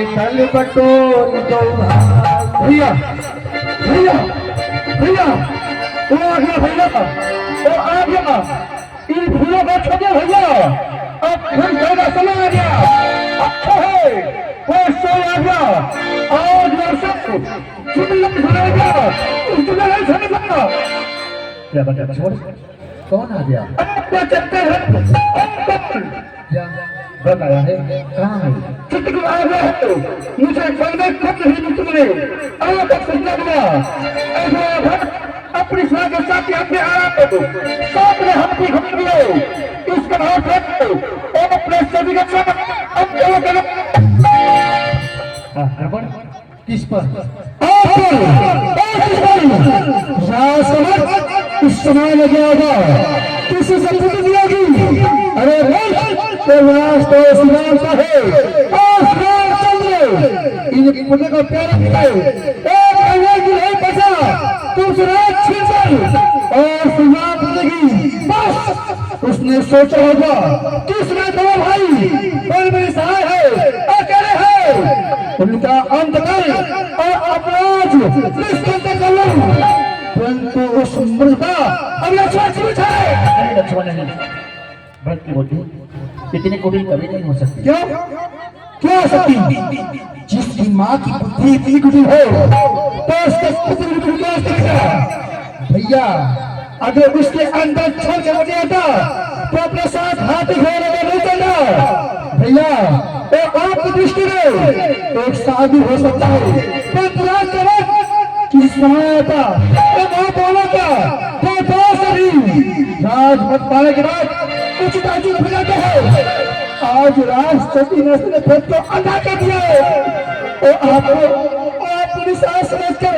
तल बटोर दो भैया भैया भैया वो आ गया भैया वो आ गया इन फूलों का छोड़ो भैया अब फिर ज्यादा समय आ गया अच्छा है वो सो आ गया आज वर्षा चुटकी सुनाएगा उस दुनिया से निकलना क्या बता छोड़ कौन आ गया आपको चलते हैं क्या बताया है कहाँ है चुटकी आ गया है मुझे पहले कब नहीं तुमने अब तक सजा दिया ऐसा अपनी स्वाद के साथ अपने आराम दो साथ में हम भी घूम गए इसका भाव रखो और अपने सभी का सब अब क्या करो किस पर इस समय लगे होगा किसी से पूछ दियागी अरे तो राष्ट्र इस्लाम का है इन पुण्य को प्यारा निकाले एक महीने की नहीं बचा तुम रात छीन और सुना मिलेगी बस उसने सोचा होगा किसने दो भाई और मेरे सहाय है अकेले है उनका अंत कर और अपराध निष्कंठ कर लो परंतु उस मृदा अब लक्ष्मण है लक्ष्मण नहीं भक्त की बुद्धि इतनी कुटिल कभी नहीं हो सकती क्यों क्यों हो सकती जिसकी माँ की बुद्धि इतनी कुटिल हो तो उसके पुत्र की क्या करेगा भैया अगर उसके अंदर छोड़ के बने आता तो अपने साथ हाथी घोड़े में नहीं चलना भैया तो आपकी दृष्टि में एक साधु हो सकता है परंतु राज के वक्त किस समय आता तो वहां बोला था तो दोस्त नहीं राजपथ पाने के बाद कुछ ताजु हो जाते हैं आज राष्ट्रपति ने फिर तो अदा कर दिया है और आपको अपनी सांस समझकर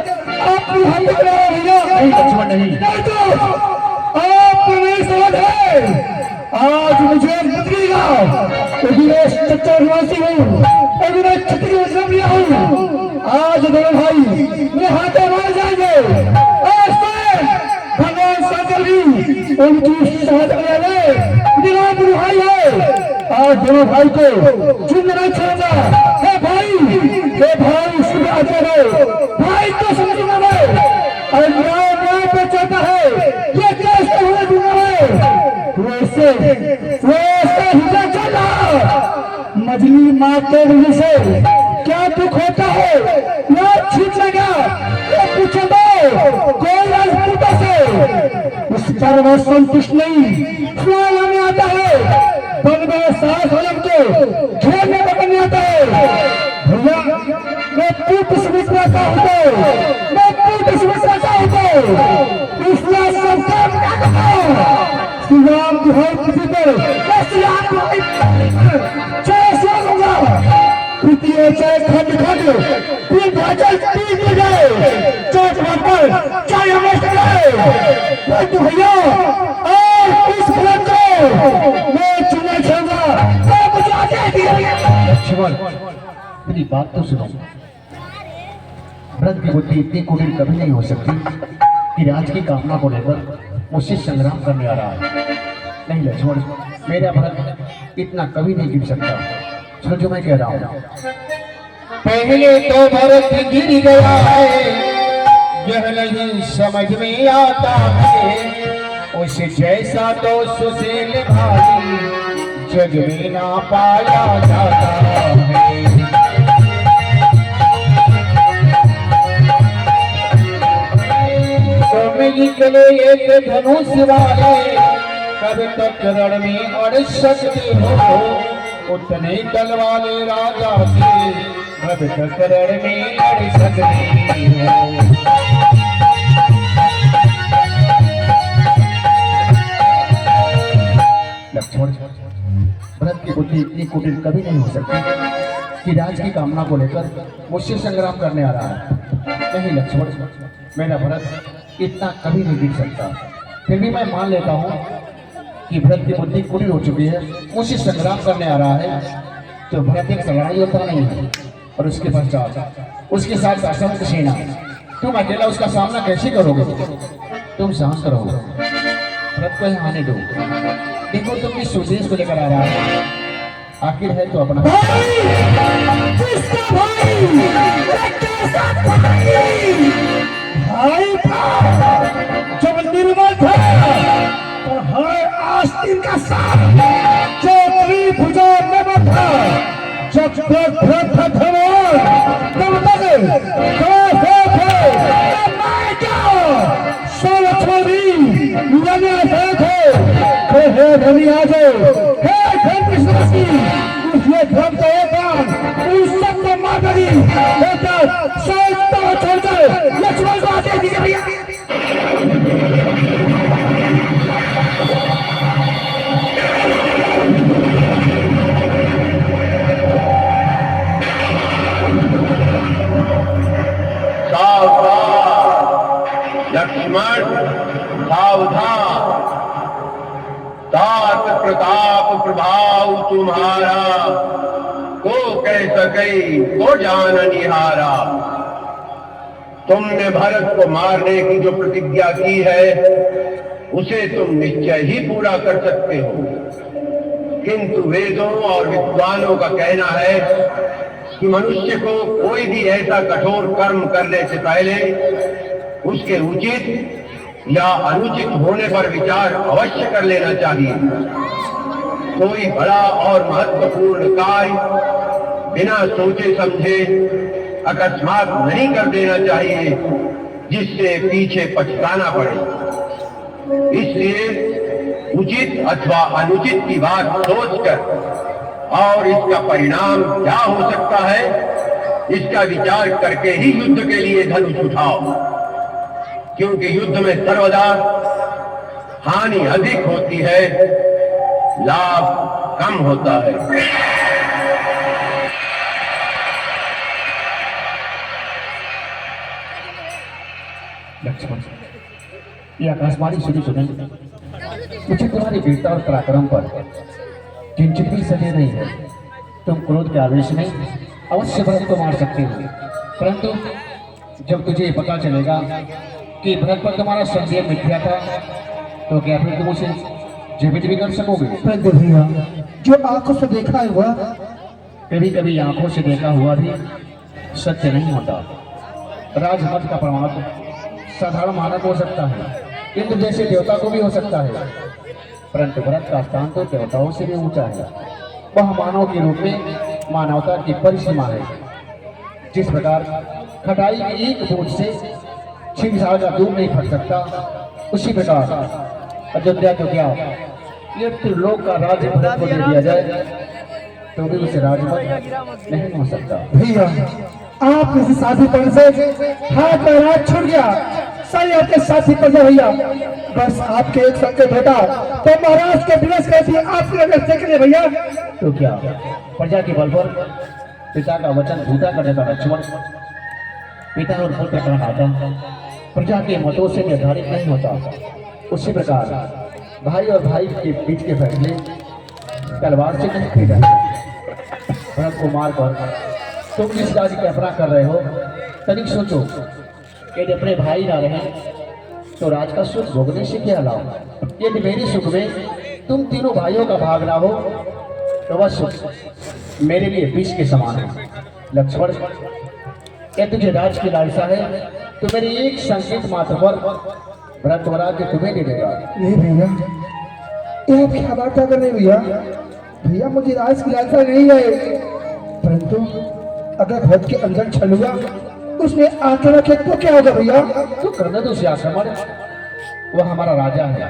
आपकी हम भैया नहीं तो आप नहीं समझ है आज मुझे बुझेगा चच्चर निवासी हूँ छत्री वजन लिया हूँ आज दोनों भाई मेरे हाथों मार जाएंगे भगवान शंकर भी उनकी शहादत भाई है आज दोनों भाई को जिंदा नहीं छोड़ना हे भाई सुबह है भाई तो समझना है और न्याय पे चलता है ये देश तो हुए दूंगा है वैसे हिजा चल रहा मजली माँ के वजह से क्या दुख होता है ना छीट लगा पूछो दो कोई राजपूतों से उस पर वह संतुष्ट नहीं ख्याल में आता है बन गए सास होलम को घेर में पकड़ने आता है भैया मैं पूर्ण समझना चाहता हूँ मैं पूर्ण समझना चाहता हूँ इसलिए सब काम करता हूँ श्री राम की हर किसी पर मैं श्री राम को जय श्री राम तृतीय जय खंड खंड तीन भाजल तीन ले गए चौथ पर चाय हमें गए परंतु भैया और इस फल को मैं चुने छोड़ा तो मुझे आगे दिया लक्ष्मण मेरी बात तो सुनो भरत की बुद्धि इतनी कुटिल कभी नहीं हो सकती कि राज की कामना को लेकर मुझसे संग्राम करने आ रहा है नहीं लक्ष्मण मेरा भरत इतना कभी नहीं गिर सकता सुनो जो मैं कह रहा हूँ पहले तो भरत गिर गया है यह नहीं समझ में आता है उसे जैसा तो सुशील भाई जग में ना पाया जाता है निकले एक धनुष वाले कब तक रण में अड़ सकते हो उतने दल वाले राजा के कब तक रण में अड़ सकते हो लक्ष्मण भरत की बुद्धि इतनी कुटिल कभी नहीं हो सकती कि राज की कामना को लेकर मुझसे संग्राम करने आ रहा है नहीं लक्ष्मण मेरा भरत इतना कभी नहीं गिर सकता फिर भी मैं मान लेता हूँ कि भरत की बुद्धि कुटिल हो चुकी है मुझसे संग्राम करने आ रहा है तो भरत एक लड़ाई होता नहीं है और उसके पश्चात उसके साथ असंख्य सेना तुम अकेला उसका सामना कैसे करोगे तुम शांत रहो भरत को यहाँ आने दो देखो तुम किस उद्देश्य को लेकर आ रहा है आखिर है तो अपना भाई किसका भाई कैसा भाई भाई था जब निर्मल था तो हर आस्तीन का साथ जो कभी भुजा में था जब भ्रत था धमोर तब तक लगे थे हे धनी आ जाओ हे धन विश्वासी उसने धर्म का एक काम उस सब को मार दी बेटा सोचता छोड़ कर लक्ष्मण को आते दीजिए भैया लक्ष्मण सावधान तात प्रताप प्रभाव तुम्हारा को कह सके को जान निहारा। तुमने भरत को मारने की जो प्रतिज्ञा की है उसे तुम निश्चय ही पूरा कर सकते हो, किंतु वेदों और विद्वानों का कहना है कि मनुष्य को कोई भी ऐसा कठोर कर्म करने से पहले उसके उचित या अनुचित होने पर विचार अवश्य कर लेना चाहिए। कोई बड़ा और महत्वपूर्ण कार्य बिना सोचे समझे अकस्मात नहीं कर देना चाहिए जिससे पीछे पछताना पड़े। इसलिए उचित अथवा अनुचित की बात सोचकर और इसका परिणाम क्या हो सकता है इसका विचार करके ही युद्ध के लिए धनुष उठाओ, क्योंकि युद्ध में सर्वदा हानि अधिक होती है, लाभ कम होता है। लक्ष्मण ये आकाशवाणी सुनी सुनी मुझे तुम्हारी वीरता और पराक्रम पर किंचित भी सजे नहीं है। तुम क्रोध के आवेश में अवश्य भरत को मार सकते हो, परंतु जब तुझे ये पता चलेगा कि भरत पर तुम्हारा संदेह मिथ्या था तो क्या फिर तुम उसे जीवित भी कर सकोगे? परंतु भैया जो आंखों से देखा है वह कभी कभी आंखों से देखा हुआ भी सत्य नहीं होता। राजमत का प्रमाण साधारण मानव हो सकता है, किंतु जैसे देवता को भी हो सकता है, परंतु भरत का स्थान तो देवताओं से भी ऊंचा है। वह मानव के रूप में मानवता की परिसीमा है। जिस प्रकार खटाई की एक बूंद से छिंझाड़ का दूर नहीं फट सकता, उसी प्रकार अयोध्या तो क्या ये त्रिलोक का राज्य भरत को दे दिया जाए तो भी उसे राजमत नहीं हो सकता। भैया आप किसी साथी पर से हाथ में राज छूट गया, सही आपके साथी पर से भैया बस आपके एक संकेत बेटा तो महाराज के विनाश कहती आपकी अगर देख ले भैया तो क्या प्रजा के बल पर पिता का वचन झूठा करने का लक्ष्मण पिता और पुत्र का नाता प्रजा के मतों से निर्धारित नहीं होता। उसी प्रकार भाई और भाई के बीच के फैसले तलवार से नहीं किए जाते। भरत को मारकर तुम जिस राज्य की अपना कर रहे हो तनिक सोचो, यदि अपने भाई ना रहे तो राज का सुख भोगने से क्या लाभ? यदि मेरे सुख में तुम तीनों भाइयों का भाग ना हो तो वह सुख मेरे लिए विष के समान है। लक्ष्मण क्या तुझे राज की लालसा है तो मेरे एक संकेत मात्र पर भरत वरा के तुम्हें दे देगा। नहीं भैया ये आप क्या बात कर रहे भैया? भैया मुझे राज की लालसा नहीं है, परंतु अगर भरत के अंदर छल हुआ उसने आके रखे तो क्या होगा भैया? तो करने दो उसे आक्रमण, वह हमारा राजा है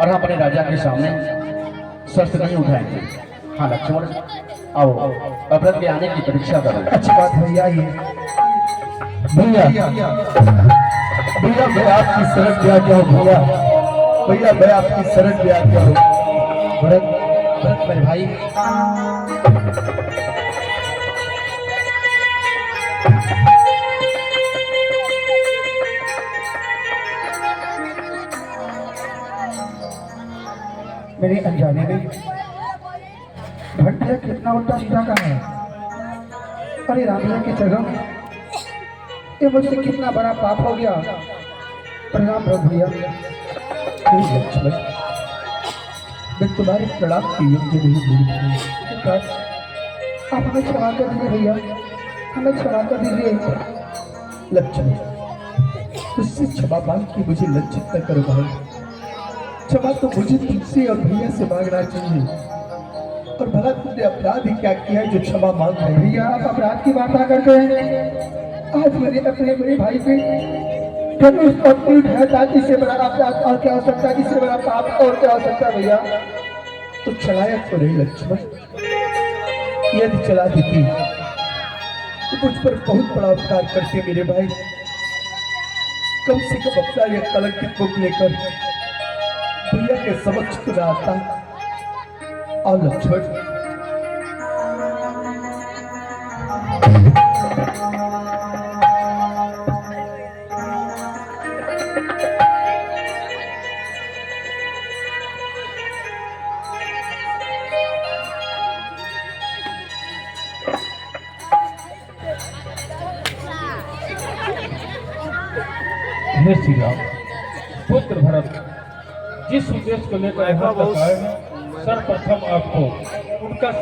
और हम अपने राजा के सामने शस्त्र नहीं उठाएंगे। हाँ लक्ष्मण आओ भरत के आने की परीक्षा करो। अच्छी बात भैया ये भैया भैया मैं आपकी शरण पे आ गया हूँ भैया, भैया मैं आपकी शरण पे आ गया हूँ। भरत भरत मेरे भाई मेरे अनजाने में भट्टिया कितना उल्टा सीधा का है। अरे रामिया के जगह ये मुझसे कितना बड़ा पाप हो गया। प्रणाम प्रभु भैया। मैं तुम्हारे प्रणाम की योग्य नहीं हूँ। सरकार आप हमें क्षमा कर दीजिए भैया, हमें क्षमा कर दीजिए। लक्ष्मण तुझसे क्षमा मांग के मुझे लज्जित न करो भाई, क्षमा तो मुझे तुमसे और भैया से मांगना चाहिए। और भला तुमने अपराध ही क्या किया है जो क्षमा मांग रहे हैं? भैया आप अपराध की बात ना करते हैं। आज मेरे अपने बड़े भाई पे धनुष और तीर है, ताकि से बड़ा अपराध और क्या हो सकता है, इससे बड़ा पाप और क्या हो सकता है भैया? तो चलाया तो नहीं लक्ष्मण, यदि चला देती तो मुझ पर बहुत बड़ा उपकार करते मेरे भाई। कम से कम अपना यह कलंकित मुख लेकर भैया के समक्ष तो आता। और लक्ष्मण हे श्री राम, पुत्र भरत, जिस उद्देश्य को लेकर यहाँ तक आए हैं, सर्वप्रथम आपको उनका